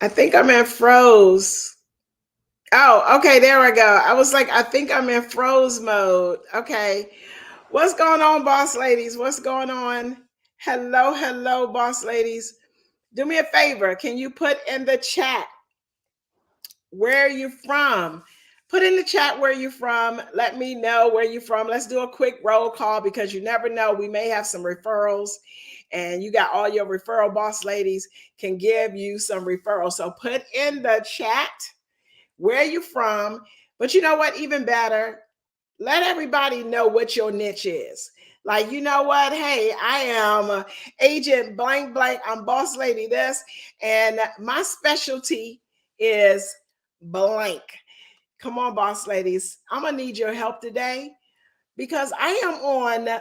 I think I'm in froze. Oh, okay, there I go. I was like, I think I'm in froze mode. Okay. What's going on, boss ladies? What's going on? Hello, hello, boss ladies. Do me a favor. Can you put in the chat where are you from? Put in the chat where you're from. Let me know where you're from. Let's do a quick roll call because you never know. We may have some referrals and you got all your referral boss ladies can give you some referrals. So put in the chat where you from. But you know what? Even better, let everybody know what your niche is. Like, you know what? Hey, I am agent blank blank. I'm boss lady this, and my specialty is blank. Come on, boss ladies. I'm gonna need your help today because I am on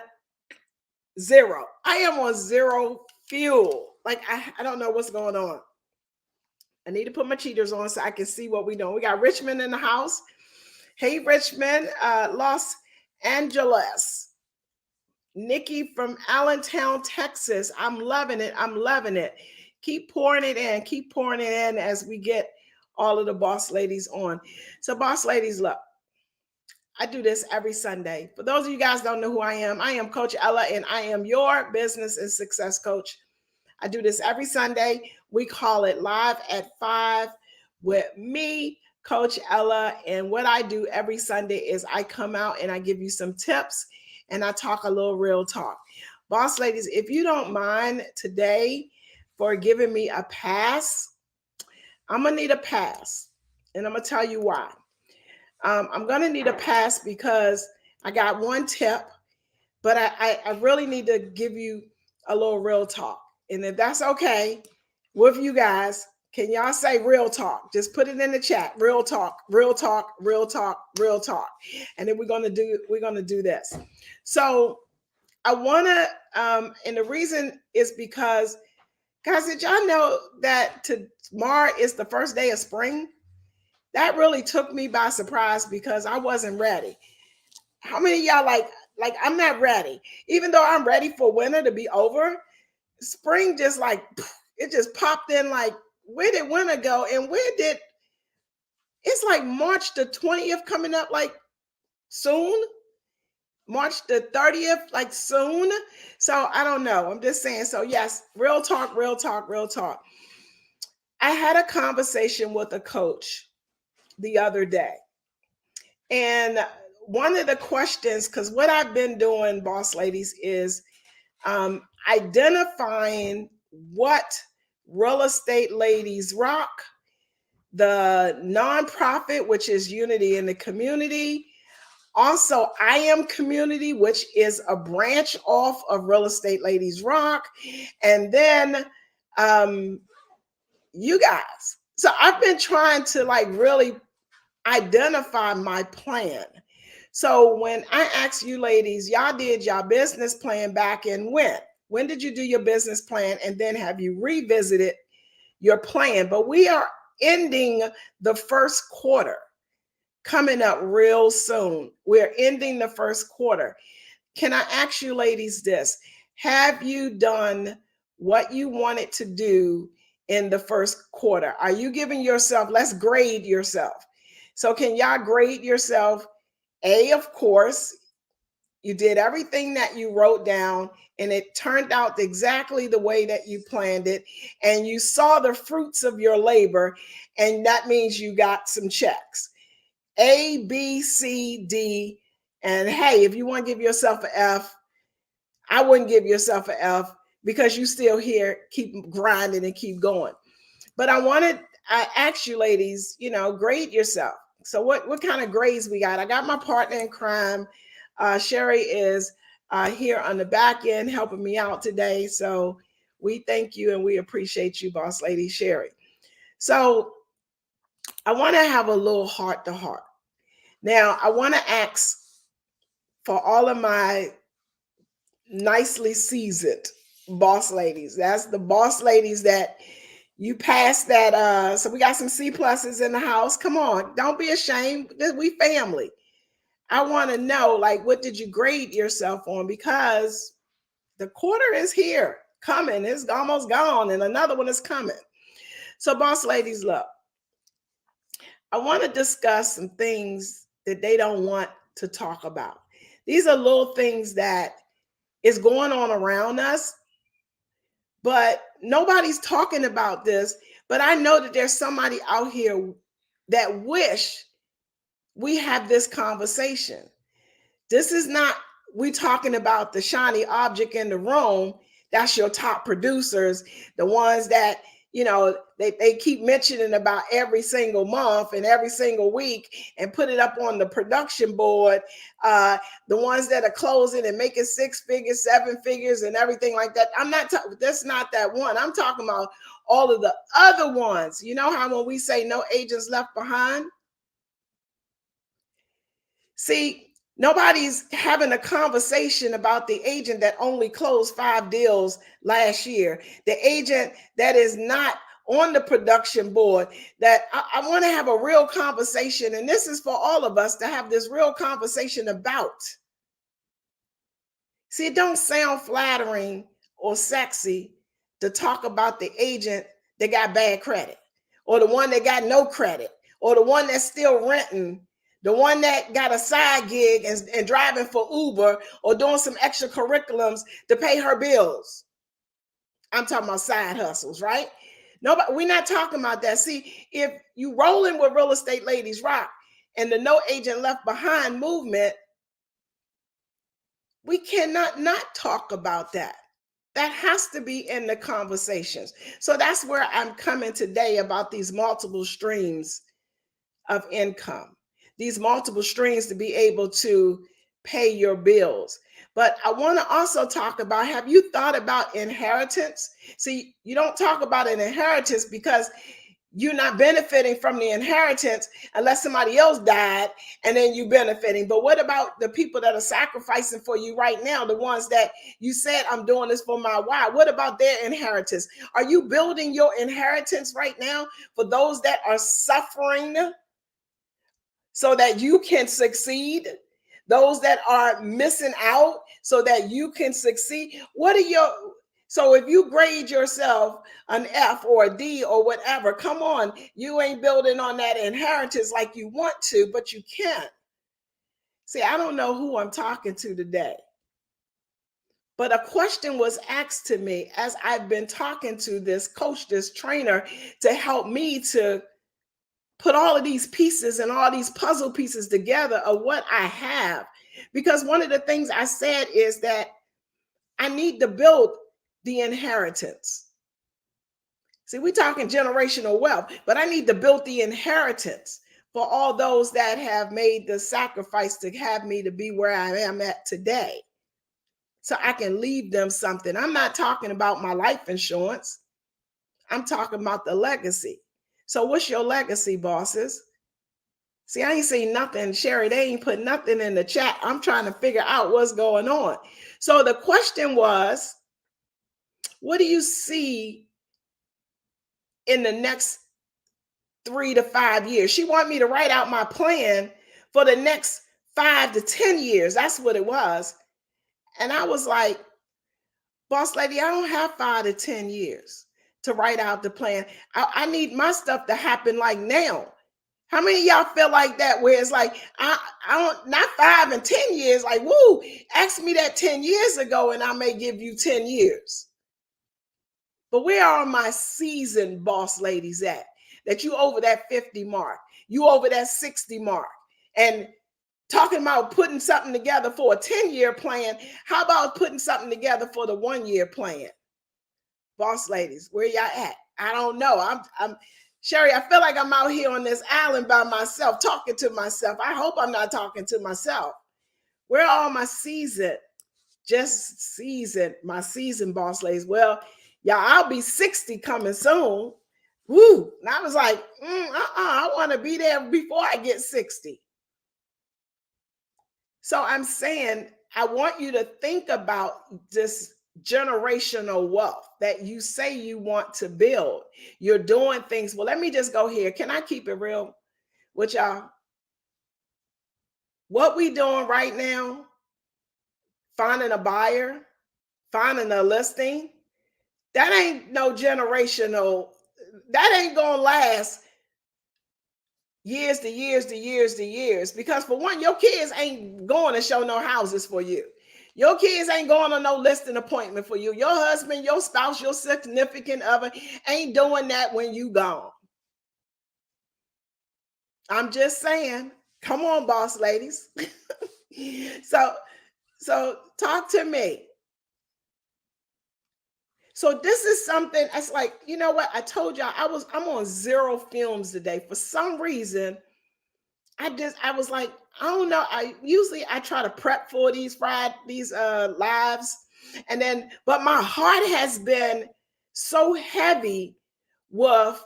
zero. I am on zero fuel. Like I don't know what's going on. I need to put my cheaters on so I can see what we're doing. We got Richmond in the house. Hey, Richmond, Los Angeles. Nikki from Allentown, Texas. I'm loving it. I'm loving it. Keep pouring it in. Keep pouring it in as we get all of the boss ladies on. So, boss ladies, look, I do this every Sunday. For those of you guys don't know who I am Coach Ella, and I am your business and success coach. I do this every Sunday. We call it Live at 5 with me, Coach Ella. And what I do every Sunday is I come out and I give you some tips and I talk a little real talk. Boss ladies, if you don't mind today for giving me a pass, I'm going to need a pass. And I'm going to tell you why. I'm going to need a pass because I got one tip, but I really need to give you a little real talk. And if that's okay with you guys, can y'all say real talk? Just put it in the chat. Real talk, real talk, real talk, real talk. And then we're gonna do this. So I wanna and the reason is because guys, did y'all know that tomorrow is the first day of spring? That really took me by surprise because I wasn't ready. How many of y'all like I'm not ready? Even though I'm ready for winter to be over, spring just like it just popped in like where did winter go and where did it's like March the 20th coming up like soon, March the 30th like soon. So I don't know, I'm just saying. So yes, real talk, real talk, real talk. I had a conversation with a coach the other day, and one of the questions, because what I've been doing, boss ladies, is identifying what real estate ladies rock, the nonprofit, which is Unity in the Community. Also, I Am Community, which is a branch off of Real Estate Ladies Rock. And then you guys. So I've been trying to like really identify my plan. So when I asked you ladies, y'all did your business plan back in when? When did you do your business plan? And then have you revisited your plan? But we are ending the first quarter coming up real soon. We're ending the first quarter. Can I ask you ladies this? Have you done what you wanted to do in the first quarter? Are you giving yourself, let's grade yourself. So can y'all grade yourself? A, of course, you did everything that you wrote down and it turned out exactly the way that you planned it. And you saw the fruits of your labor. And that means you got some checks. A, B, C, D. And hey, if you want to give yourself an F, I wouldn't give yourself an F because you still here, keep grinding and keep going. But I asked you ladies, grade yourself. So what kind of grades we got? I got my partner in crime. Sherry is here on the back end helping me out today. So we thank you and we appreciate you, boss lady Sherry. So I want to have a little heart to heart. Now, I want to ask for all of my nicely seasoned boss ladies. That's the boss ladies that you passed that. So we got some C pluses in the house. Come on, don't be ashamed. We family. I want to know, like, what did you grade yourself on? Because the quarter is here, coming. It's almost gone, and another one is coming. So, boss ladies, look, I want to discuss some things that they don't want to talk about. These are little things that is going on around us, but nobody's talking about this. But I know that there's somebody out here that wish we have this conversation. This is not we talking about the shiny object in the room. That's your top producers, the ones that they keep mentioning about every single month and every single week and put it up on the production board. The ones that are closing and making 6 figures, 7 figures, and everything like that. I'm not talking. That's not that one. I'm talking about all of the other ones. You know how when we say no agents left behind. See, nobody's having a conversation about the agent that only closed 5 deals last year, the agent that is not on the production board. That I want to have a real conversation, and this is for all of us to have this real conversation about. See, it don't sound flattering or sexy to talk about the agent that got bad credit, or the one that got no credit, or the one that's still renting, the one that got a side gig and driving for Uber or doing some extra curriculums to pay her bills. I'm talking about side hustles, right? Nobody, we're not talking about that. See, if you rolling with Real Estate Ladies Rock and the No Agent Left Behind movement, we cannot not talk about that. That has to be in the conversations. So that's where I'm coming today about these multiple streams of income, these multiple streams to be able to pay your bills. But I want to also talk about, have you thought about inheritance? See, you don't talk about an inheritance because you're not benefiting from the inheritance unless somebody else died and then you benefiting. But what about the people that are sacrificing for you right now, the ones that you said, I'm doing this for my wife? What about their inheritance? Are you building your inheritance right now for those that are suffering so that you can succeed? Those that are missing out so that you can succeed? What are your So if you grade yourself an F or a D or whatever, come on, you ain't building on that inheritance like you want to, but you can't. See, I don't know who I'm talking to today, but a question was asked to me as I've been talking to this coach, this trainer, to help me to put all of these pieces and all these puzzle pieces together of what I have. Because one of the things I said is that I need to build the inheritance. See, we're talking generational wealth, but I need to build the inheritance for all those that have made the sacrifice to have me to be where I am at today. So I can leave them something. I'm not talking about my life insurance. I'm talking about the legacy. So what's your legacy, bosses? See, I ain't seen nothing. Sherry, they ain't put nothing in the chat. I'm trying to figure out what's going on. So the question was, what do you see in the next 3 to 5 years? She wanted me to write out my plan for the next 5 to 10 years. That's what it was. And I was like, boss lady, I don't have 5 to 10 years to write out the plan. I need my stuff to happen like now. How many of y'all feel like that, where it's like, I don't, not 5 and 10 years, like, woo, ask me that 10 years ago and I may give you 10 years. But where are my seasoned boss ladies at? That you over that 50 mark, you over that 60 mark, and talking about putting something together for a 10-year plan. How about putting something together for the 1-year plan? Boss ladies, where y'all at? I don't know. I'm Sherry, I feel like I'm out here on this island by myself, talking to myself. I hope I'm not talking to myself. Where are all my seasoned, my seasoned boss ladies? Well, y'all, I'll be 60 coming soon. Woo. And I was like, I want to be there before I get 60. So I'm saying, I want you to think about this generational wealth that you say you want to build. You're doing things. Well, let me just go here. Can I keep it real with y'all? What we doing right now, finding a buyer, finding a listing, that ain't no generational. that ain't gonna last years to years to years to years. Because for one, your kids ain't going to show no houses for you. Your kids ain't going on no listing appointment for you. Your husband, your spouse, your significant other ain't doing that when you gone. I'm just saying. Come on, boss ladies. So talk to me. So this is something that's like, you know what? I told y'all I'm on zero films today. For some reason, I was like, I don't know. I try to prep for these lives. And then, but my heart has been so heavy with,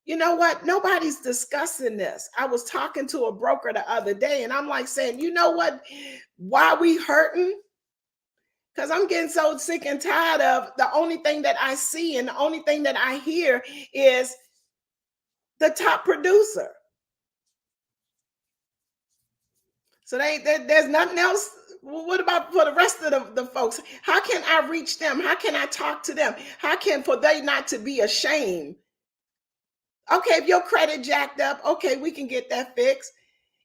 you know what? Nobody's discussing this. I was talking to a broker the other day and I'm like saying, you know what? Why we hurting? Because I'm getting so sick and tired of the only thing that I see and the only thing that I hear is the top producer. So there's nothing else. What about for the rest of the folks? How can I reach them? How can I talk to them? How can for they not to be ashamed? Okay, if your credit jacked up, okay, we can get that fixed.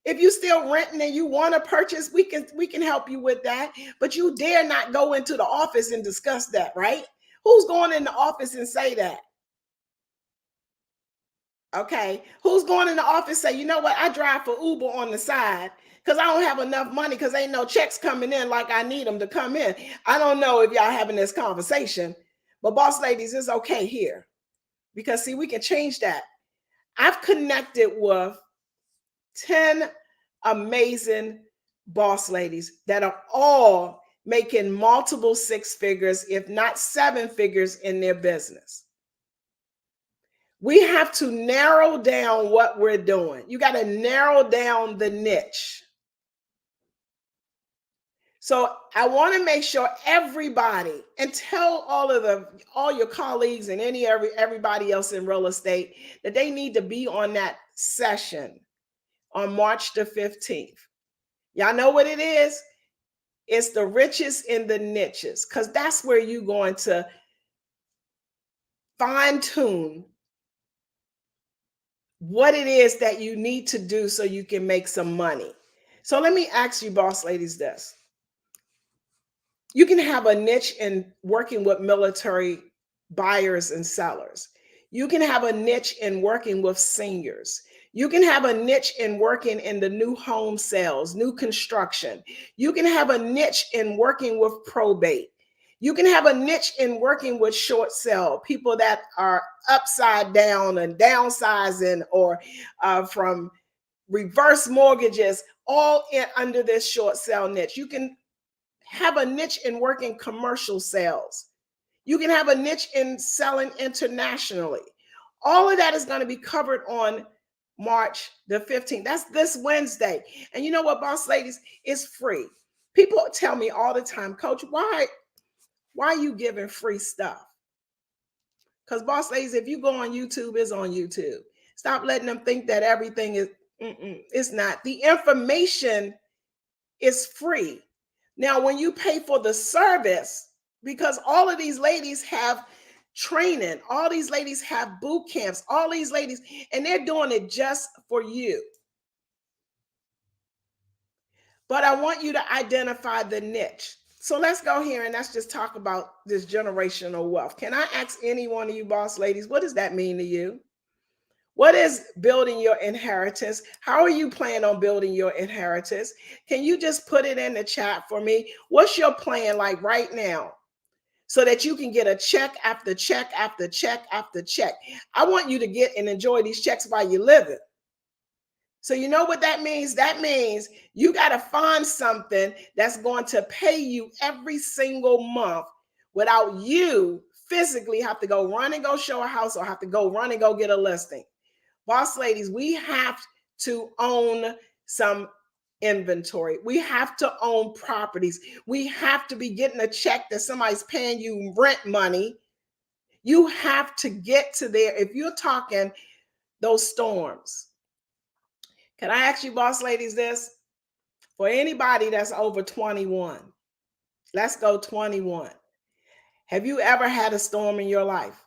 If you still renting and you want to purchase, we can help you with that. But you dare not go into the office and discuss that, right? Who's going in the office and say that? Okay, who's going in the office say, you know what, I drive for Uber on the side because I don't have enough money because ain't no checks coming in like I need them to come in. I don't know if y'all having this conversation, but boss ladies, it's okay here because see, we can change that. I've connected with 10 amazing boss ladies that are all making multiple six figures, if not seven figures in their business. We have to narrow down what we're doing. You got to narrow down the niche. So I want to make sure everybody, and tell all your colleagues and everybody else in real estate that they need to be on that session on March the 15th. Y'all know what it is? It's the riches in the niches, because that's where you're going to fine tune what it is that you need to do so you can make some money. So let me ask you, boss ladies, this. You can have a niche in working with military buyers and sellers. You can have a niche in working with seniors. You can have a niche in working in the new home sales, new construction. You can have a niche in working with probate. You can have a niche in working with short sale, people that are upside down and downsizing, or from reverse mortgages, all under this short sale niche. You can have a niche in working commercial sales. You can have a niche in selling internationally. All of that is going to be covered on March the 15th. That's this Wednesday. And you know what, boss ladies? It's free. People tell me all the time, Coach, why are you giving free stuff? Because boss ladies, if you go on YouTube, it's on YouTube. Stop letting them think that everything is, it's not. The information is free. Now, when you pay for the service, because all of these ladies have training, all these ladies have boot camps, all these ladies, and they're doing it just for you. But I want you to identify the niche. So let's go here and let's just talk about this generational wealth. Can I ask any one of you boss ladies, what does that mean to you? What is building your inheritance? How are you planning on building your inheritance? Can you just put it in the chat for me? What's your plan like right now so that you can get a check after check after check after check? I want you to get and enjoy these checks while you live it. So you know what that means? That means you got to find something that's going to pay you every single month without you physically have to go run and go show a house or have to go run and go get a listing. Boss ladies, we have to own some inventory. We have to own properties. We have to be getting a check that somebody's paying you rent money. You have to get to there. If you're talking those storms, can I ask you, boss ladies, this? For anybody that's over 21, let's go 21. Have you ever had a storm in your life?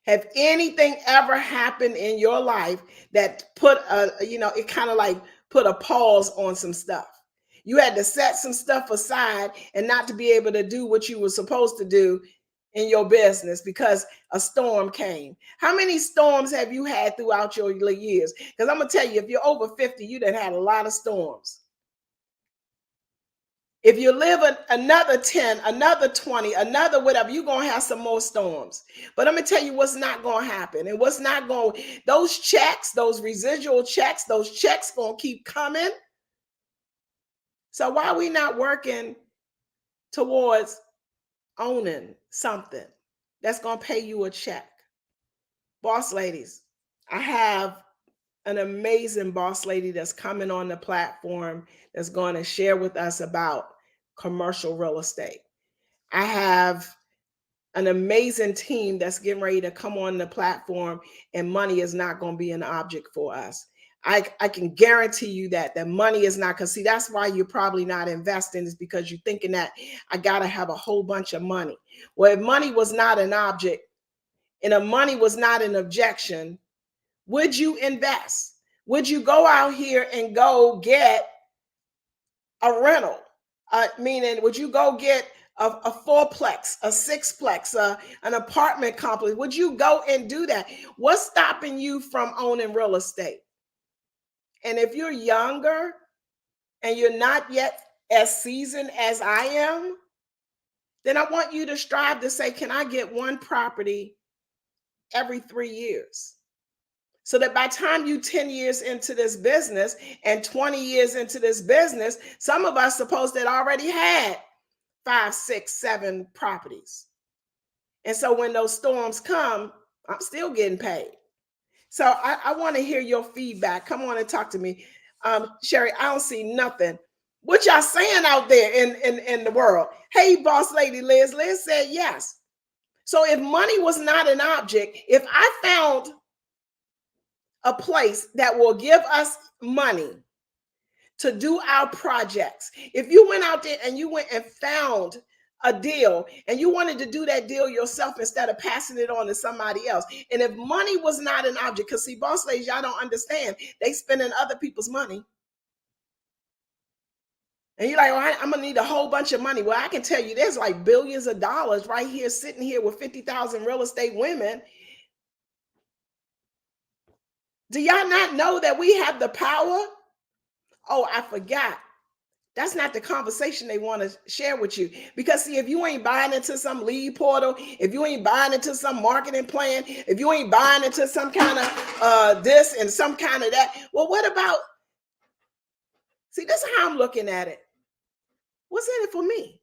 Have anything ever happened in your life that put it kind of like put a pause on some stuff? You had to set some stuff aside and not to be able to do what you were supposed to do in your business because a storm came. How many storms have you had throughout your years? Because I'm going to tell you, if you're over 50, you done had a lot of storms. If you live another 10, another 20, another whatever, you're going to have some more storms. But I'm going to tell you what's not going to happen. And what's not going, those checks, those residual checks, those checks going to keep coming. So why are we not working towards owning something that's going to pay you a check? Boss ladies, I have an amazing boss lady that's coming on the platform that's going to share with us about commercial real estate. I have an amazing team that's getting ready to come on the platform, and money is not going to be an object for us. I can guarantee you that money is not, because see, that's why you're probably not investing, is because you're thinking that I got to have a whole bunch of money. Well, if money was not an object and if money was not an objection, would you invest? Would you go out here and go get a rental? Meaning, would you go get a fourplex, a sixplex, an apartment complex? Would you go and do that? What's stopping you from owning real estate? And if you're younger and you're not yet as seasoned as I am, then I want you to strive to say, can I get one property every 3 years? So that by the time you 10 years into this business and 20 years into this business, some of us supposed that already had 5, 6, 7 properties. And so when those storms come, I'm still getting paid. So I want to hear your feedback. Come on and talk to me. Sherry, I don't see nothing. What y'all saying out there in the world? Hey, boss lady Liz. Liz said yes. So if money was not an object, if I found a place that will give us money to do our projects, if you went out there and you went and found a deal and you wanted to do that deal yourself instead of passing it on to somebody else, and if money was not an object, because see, boss ladies, y'all don't understand, they spending other people's money. And you're like, oh, I'm gonna need a whole bunch of money. Well, I can tell you there's like billions of dollars right here sitting here with 50,000 real estate women. Do y'all not know that we have the power? Oh, I forgot. That's not the conversation they want to share with you. Because see, if you ain't buying into some lead portal, if you ain't buying into some marketing plan, if you ain't buying into some kind of this and some kind of that, well, what about, see, this is how I'm looking at it. What's in it for me?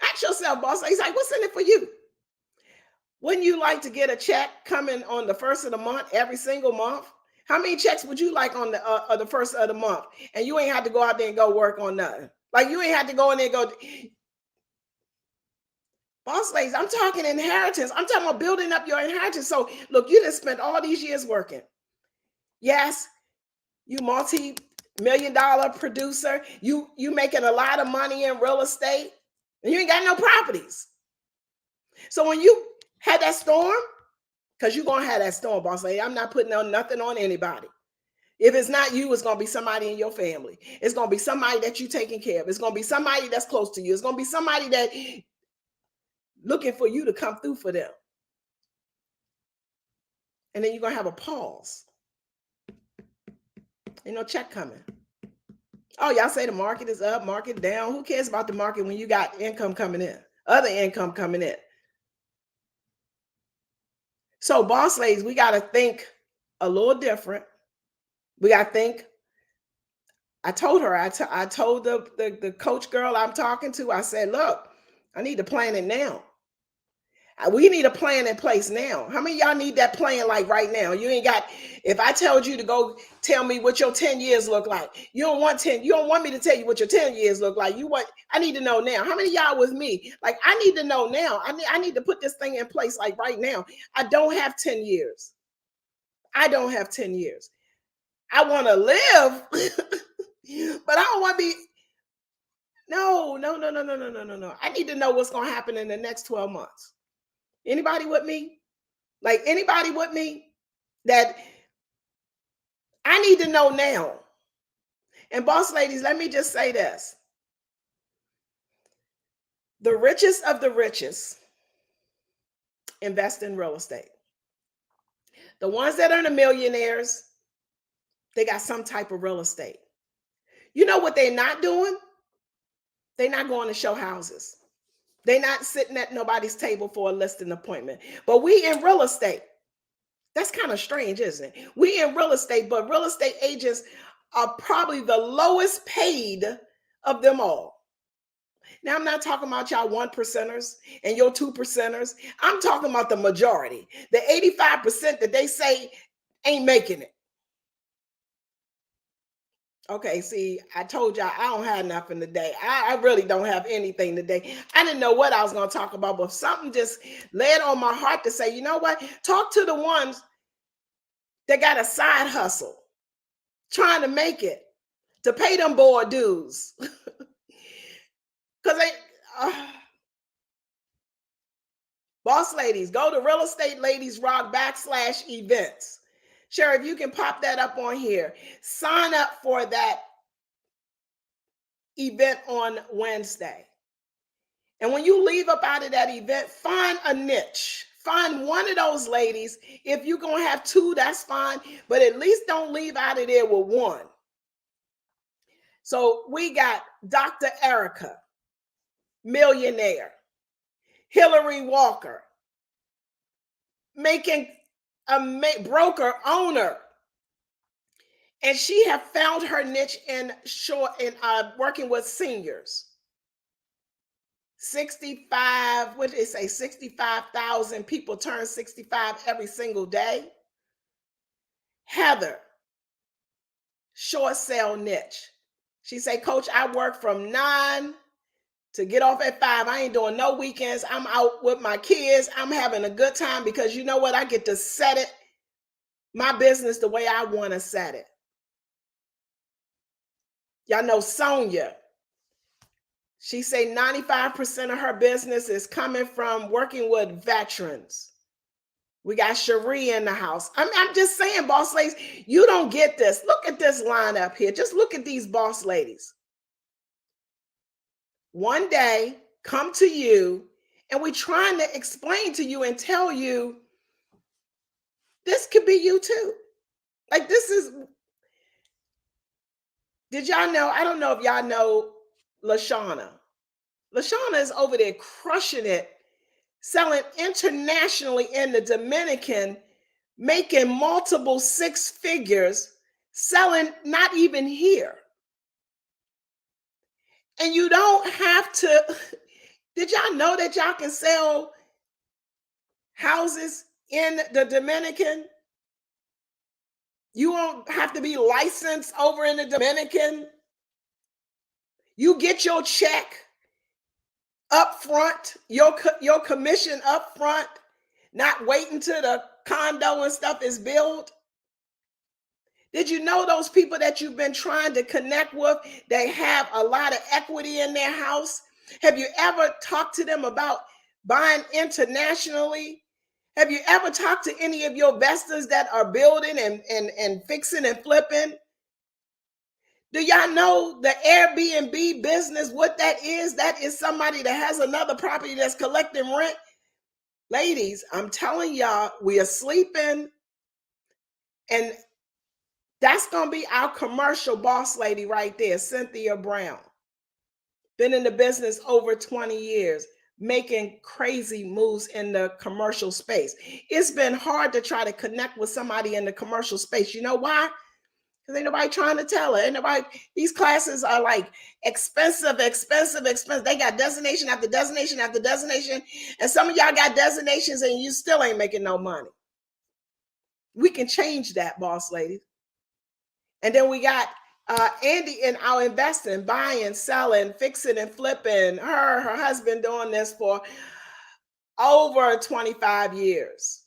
Ask yourself, boss. He's like, what's in it for you? Wouldn't you like to get a check coming on the first of the month, every single month? How many checks would you like on the first of the month? And you ain't have to go out there and go work on nothing. Like you ain't have to go in there and go. Boss ladies, I'm talking inheritance. I'm talking about building up your inheritance. So look, you just spent all these years working. Yes, you multi-million-dollar producer. You making a lot of money in real estate, and you ain't got no properties. So when you had that storm, because you're going to have that storm, boss lady. I'm not putting on nothing on anybody. If it's not you, it's going to be somebody in your family. It's going to be somebody that you're taking care of. It's going to be somebody that's close to you. It's going to be somebody that looking for you to come through for them. And then you're going to have a pause. Ain't no check coming. Oh, y'all say the market is up, market down. Who cares about the market when you got income coming in, other income coming in? So boss ladies, we got to think a little different. We got to think. I told her, I told the coach girl I'm talking to, I said, look, I need to plan it now. We need a plan in place now. How many of y'all need that plan like right now? You ain't got, if I told you to go tell me what your 10 years look like, you don't want me to tell you what your 10 years look like. I need to know now. How many of y'all with me? Like, I need to know now. I need to put this thing in place like right now. I don't have 10 years. I don't have 10 years. I want to live, but I don't want to be, no. I need to know what's going to happen in the next 12 months. Anybody with me? Like anybody with me? That I need to know now. And boss ladies, let me just say this. The richest of the richest invest in real estate. The ones that are the millionaires, they got some type of real estate. You know what they're not doing? They're not going to show houses. They're not sitting at nobody's table for a listing appointment. But we in real estate. That's kind of strange, isn't it? We in real estate, but real estate agents are probably the lowest paid of them all. Now, I'm not talking about y'all 1%ers and your 2%ers. I'm talking about the majority, the 85% that they say ain't making it. Okay, see, I told y'all I don't have nothing today. I really don't have anything today. I didn't know what I was going to talk about, but something just laid on my heart to say, you know what? Talk to the ones that got a side hustle, trying to make it, to pay them board dues. Because boss ladies, go to Real Estate Ladies Rock /events. Sherry, if you can pop that up on here, sign up for that event on Wednesday. And when you leave up out of that event, find a niche. Find one of those ladies. If you're going to have two, that's fine. But at least don't leave out of there with one. So we got Dr. Erica, millionaire. Hillary Walker, making a broker owner. And she have found her niche in working with seniors. 65, what did they say? 65,000 people turn 65 every single day. Heather, short sale niche. She say, Coach, I work from 9 to get off at 5. I ain't doing no weekends. I'm out with my kids. I'm having a good time because you know what? I get to set it, my business, the way I want to set it. Y'all know Sonia. She say 95% of her business is coming from working with veterans. We got Cherie in the house. I'm just saying, boss ladies, you don't get this. Look at this lineup here. Just look at these boss ladies. One day, come to you, and we're trying to explain to you and tell you this could be you too. Like this is, did y'all know? I don't know if y'all know LaShawna. LaShawna is over there crushing it, selling internationally in the Dominican, making multiple 6 figures, selling not even here. And you don't have to, did y'all know that y'all can sell houses in the Dominican? You won't have to be licensed over in the Dominican. You get your check up front, your commission up front, not waiting till the condo and stuff is built. Did you know those people that you've been trying to connect with, they have a lot of equity in their house? Have you ever talked to them about buying internationally? Have you ever talked to any of your investors that are building and fixing and flipping? Do y'all know the Airbnb business, what that is? That is somebody that has another property that's collecting rent. Ladies, I'm telling y'all, we are sleeping. And that's going to be our commercial boss lady right there, Cynthia Brown. Been in the business over 20 years, making crazy moves in the commercial space. It's been hard to try to connect with somebody in the commercial space. You know why? Because ain't nobody trying to tell her. Ain't nobody, these classes are like expensive. They got destination after destination after destination. And some of y'all got destinations and you still ain't making no money. We can change that, boss ladies. And then we got Andy in our investing, buying, selling, fixing and flipping. Her husband doing this for over 25 years.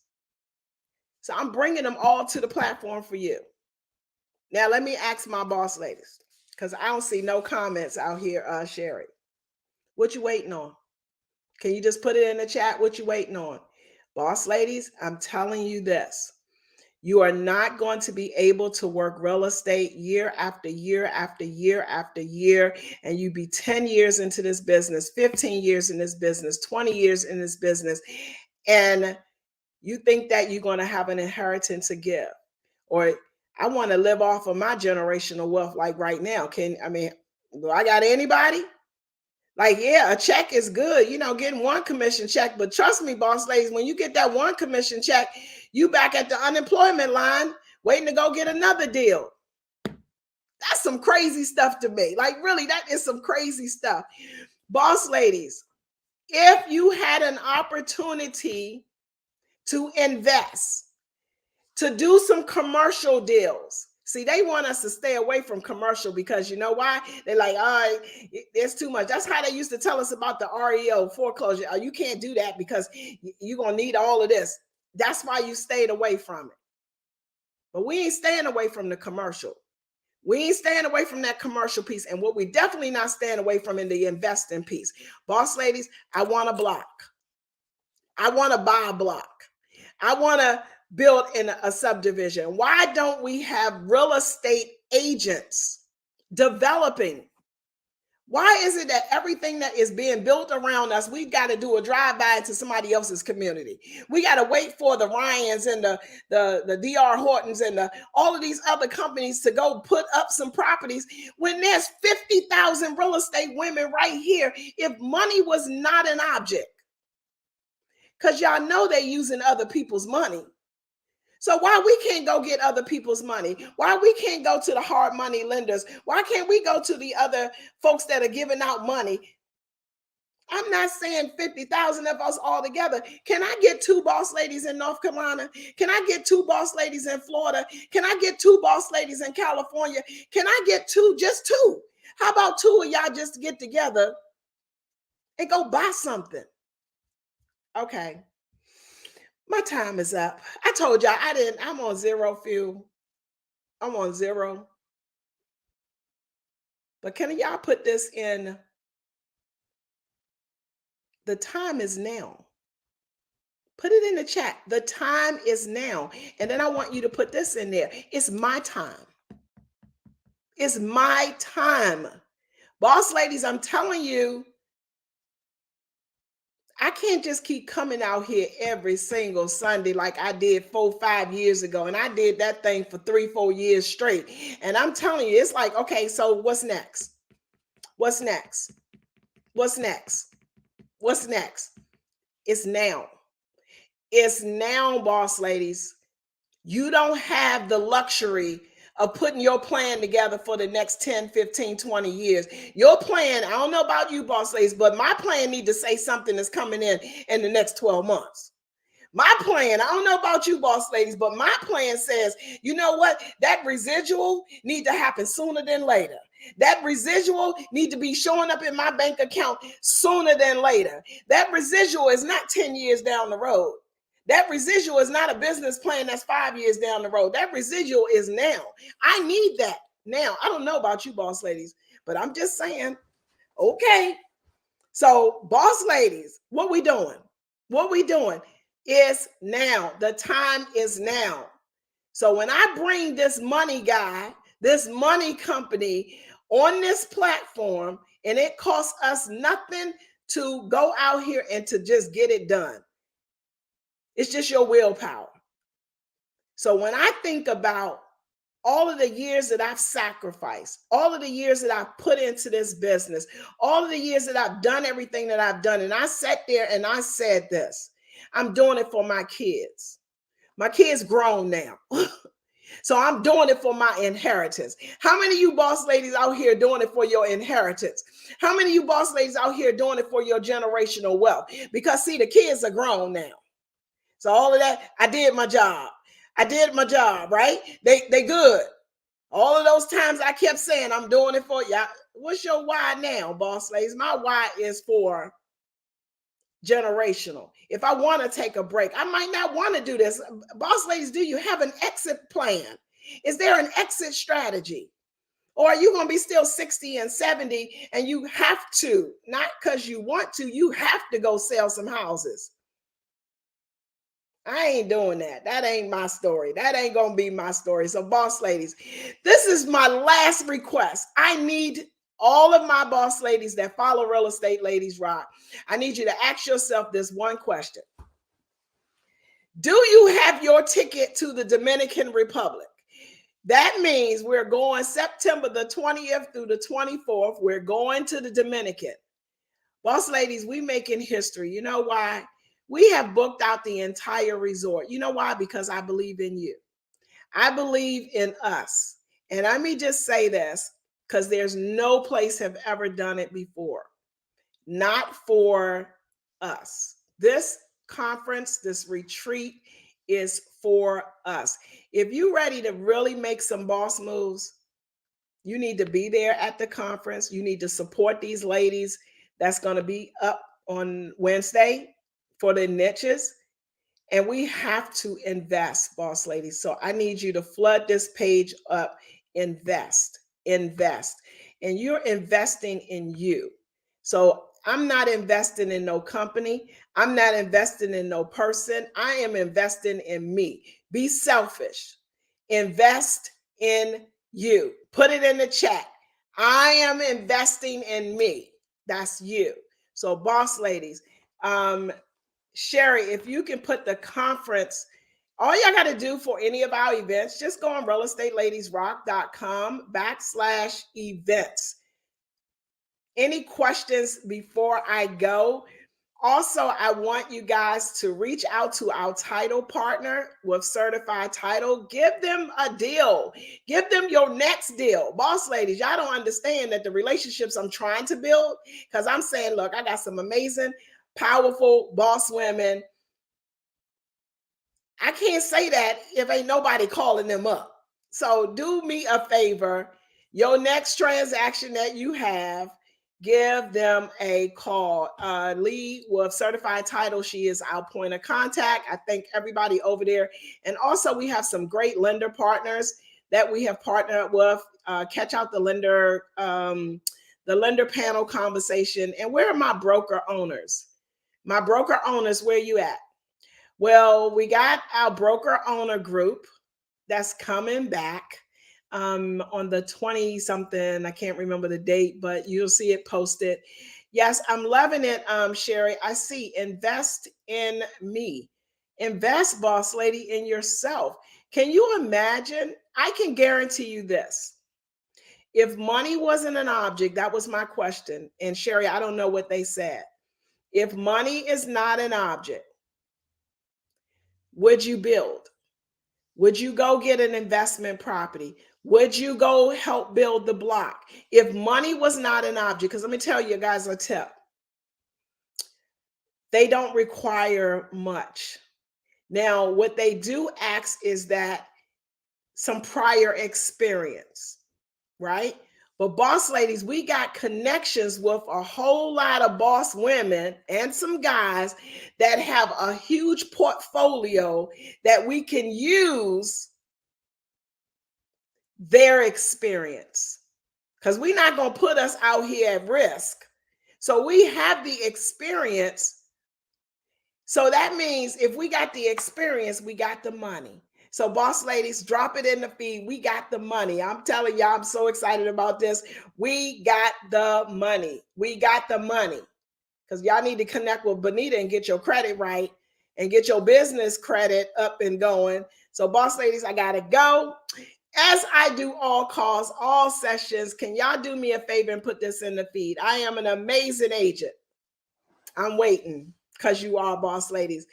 So I'm bringing them all to the platform for you. Now, let me ask my boss ladies, because I don't see no comments out here, Sherry. What you waiting on? Can you just put it in the chat? What you waiting on? Boss ladies, I'm telling you this. You are not going to be able to work real estate year after year after year after year, and you be 10 years into this business, 15 years in this business, 20 years in this business, and you think that you're going to have an inheritance to give, or I want to live off of my generational wealth like right now. Do I got anybody? Like, yeah, a check is good, getting one commission check. But trust me, boss ladies, when you get that one commission check, you back at the unemployment line waiting to go get another deal. That's some crazy stuff to me. Like, really, that is some crazy stuff. Boss ladies, if you had an opportunity to invest, to do some commercial deals. See, they want us to stay away from commercial because you know why? They're like, all right, there's too much. That's how they used to tell us about the REO foreclosure. Oh, you can't do that because you're going to need all of this. That's why you stayed away from it. But we ain't staying away from the commercial. We ain't staying away from that commercial piece. And what we definitely not staying away from in the investing piece. Boss ladies, I want a block. I want to buy a block. I want to build in a subdivision. Why don't we have real estate agents developing? Why is it that everything that is being built around us, we got to do a drive-by into somebody else's community? We got to wait for the Ryans and the DR Hortons and all of these other companies to go put up some properties when there's 50,000 real estate women right here. If money was not an object, because y'all know they're using other people's money. So why we can't go get other people's money? Why we can't go to the hard money lenders? Why can't we go to the other folks that are giving out money? I'm not saying 50,000 of us all together. Can I get 2 boss ladies in North Carolina? Can I get 2 boss ladies in Florida? Can I get 2 boss ladies in California? Can I get 2, just 2? How about 2 of y'all just get together and go buy something? Okay. My time is up. I told y'all I'm on zero fuel. I'm on zero. But can y'all put this in? The time is now. Put it in the chat. The time is now. And then I want you to put this in there. It's my time. It's my time. Boss ladies, I'm telling you, I can't just keep coming out here every single Sunday like I did 4-5 years ago. And I did that thing for 3-4 years straight. And I'm telling you, it's like, okay, so what's next? What's next? What's next? What's next? It's now. It's now, boss ladies. You don't have the luxury of putting your plan together for the next 10, 15, 20 years. Your plan, I don't know about you, boss ladies, but my plan need to say something that's coming in the next 12 months. My plan, I don't know about you, boss ladies, but my plan says, you know what? That residual need to happen sooner than later. That residual need to be showing up in my bank account sooner than later. That residual is not 10 years down the road. That residual is not a business plan that's 5 years down the road. That residual is now. I need that now. I don't know about you, boss ladies, but I'm just saying, okay. So, boss ladies, what we doing? What we doing is now. The time is now. So when I bring this money guy, this money company on this platform, and it costs us nothing to go out here and to just get it done. It's just your willpower. So when I think about all of the years that I've sacrificed, all of the years that I've put into this business, all of the years that I've done everything that I've done, and I sat there and I said this, I'm doing it for my kids. My kids grown now. So I'm doing it for my inheritance. How many of you boss ladies out here doing it for your inheritance? How many of you boss ladies out here doing it for your generational wealth? Because see, the kids are grown now. So all of that, I did my job. I did my job, right? They good. All of those times I kept saying, I'm doing it for y'all. What's your why now, boss ladies? My why is for generational. If I want to take a break, I might not want to do this. Boss ladies, do you have an exit plan? Is there an exit strategy? Or are you going to be still 60 and 70 and you have to, not because you want to, you have to go sell some houses? I ain't doing that. That ain't my story. That ain't going to be my story. So, boss ladies, this is my last request. I need all of my boss ladies that follow Real Estate Ladies Rock. I need you to ask yourself this one question. Do you have your ticket to the Dominican Republic? That means we're going September the 20th through the 24th. We're going to the Dominican. Boss ladies, we making history. You know why? We have booked out the entire resort. You know why? Because I believe in you. I believe in us. And let me just say this, because there's no place have ever done it before. Not for us. This conference, this retreat is for us. If you're ready to really make some boss moves, you need to be there at the conference. You need to support these ladies that's going to be up on Wednesday for the niches. And we have to invest, boss ladies. So I need you to flood this page up. Invest. And you're investing in you. So I'm not investing in no company. I'm not investing in no person. I am investing in me. Be selfish. Invest in you. Put it in the chat. I am investing in me. That's you. So, boss ladies, Sherry, if you can put the conference, all y'all got to do for any of our events, just go on realestateladiesrock.com/events. Any questions before I go? Also, I want you guys to reach out to our title partner with Certified Title. Give them a deal. Give them your next deal. Boss ladies, y'all don't understand that the relationships I'm trying to build, because I'm saying, look, I got some amazing, powerful boss women. I can't say that if ain't nobody calling them up. So do me a favor. Your next transaction that you have, give them a call. Lee with Certified Title, she is our point of contact. I thank everybody over there. And also we have some great lender partners that we have partnered with. Catch out the lender panel conversation. And where are my broker owners? My broker owners, where you at? Well, we got our broker owner group that's coming back on the 20 something. I can't remember the date, but you'll see it posted. Yes, I'm loving it, Sherry. I see. Invest in me. Invest, boss lady, in yourself. Can you imagine? I can guarantee you this. If money wasn't an object, that was my question. And Sherry, I don't know what they said. If money is not an object, would you build? Would you go get an investment property? Would you go help build the block? If money was not an object, because let me tell you guys a tip. They don't require much. Now, what they do ask is that some prior experience, right? But boss ladies, we got connections with a whole lot of boss women and some guys that have a huge portfolio that we can use their experience, because we're not going to put us out here at risk. So we have the experience. So that means if we got the experience, we got the money. So boss ladies, drop it in the feed. We got the money. I'm telling y'all, I'm so excited about this. We got the money. We got the money. Because y'all need to connect with Bonita and get your credit right and get your business credit up and going. So boss ladies, I got to go. As I do all calls, all sessions, can y'all do me a favor and put this in the feed? I am an amazing agent. I'm waiting because you are boss ladies.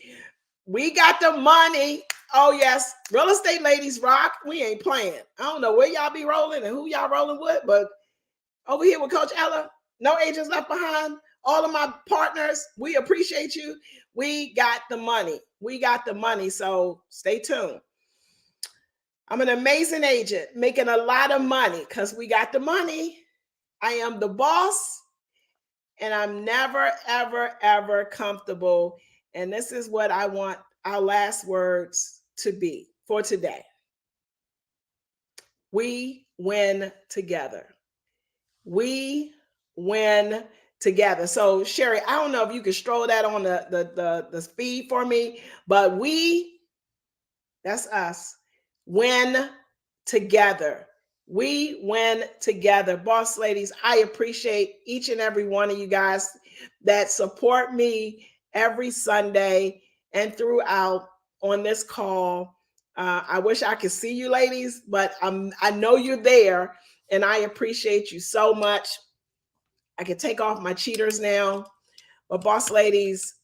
We got the money. Oh, yes. Real Estate Ladies Rock. We ain't playing. I don't know where y'all be rolling and who y'all rolling with, but over here with Coach Ella, no agents left behind. All of my partners, we appreciate you. We got the money. We got the money. So stay tuned. I'm an amazing agent making a lot of money because we got the money. I am the boss and I'm never, ever, ever comfortable. And this is what I want our last words to be for today. We win together. We win together. So Sherry, I don't know if you could stroll that on the feed for me, but that's us, win together. We win together. Boss ladies, I appreciate each and every one of you guys that support me every Sunday and throughout on this call. I wish I could see you ladies, but I know you're there, and I appreciate you so much. I can take off my cheaters now, but boss ladies,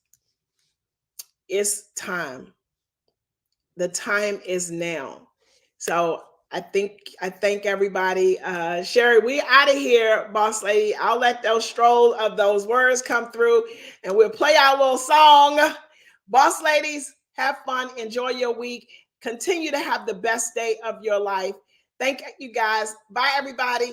it's time. The time is now. So I thank everybody. Sherry, we out of here, boss lady. I'll let those stroll of those words come through, and we'll play our little song. Boss ladies, have fun, enjoy your week, continue to have the best day of your life. Thank you guys. Bye, everybody.